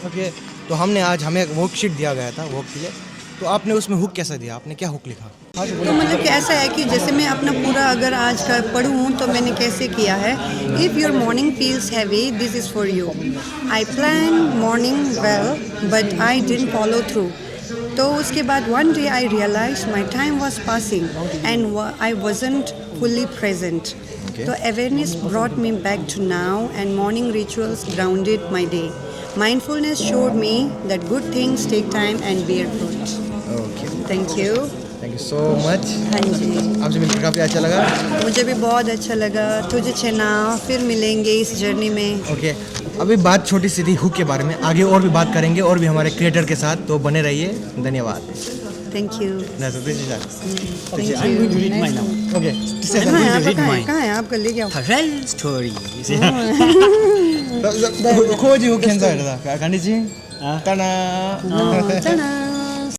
Okay, तो हमें एक वर्कशीट दिया गया था वर्क के लिए, तो आपने उसमें हुक कैसा दिया, आपने क्या हुक लिखा? तो मतलब कि ऐसा है कि जैसे मैं अपना पूरा अगर आज का पढ़ूँ तो मैंने कैसे किया है, if your morning feels heavy this is for you, I plan morning well but I didn't follow through. तो उसके बाद one day I realize my time was passing and I wasn't fully present. तो awareness brought me back to now and morning rituals grounded my day. Mindfulness showed me that good things take time and bear fruit. Okay, Thank you. Thank you so much. हाँ जी, आपसे मिलकर काफ़ी अच्छा लगा। मुझे भी बहुत अच्छा लगा। तुझे चना फिर मिलेंगे इस जर्नी में। ओके, अभी बात छोटी सी थी हुक के बारे में, आगे और भी बात करेंगे और भी हमारे क्रिएटर के साथ, तो बने रहिए। धन्यवाद। Thank you. Nice, this is that. Thank you. I'm going to read mine now. Okay, कहाँ है आपका? read mine. कहाँ है आपका? लेके आओ। Parallel story. खोजी हुक खेल्छ हेर्दा काण्डिजी हाँ। तना चना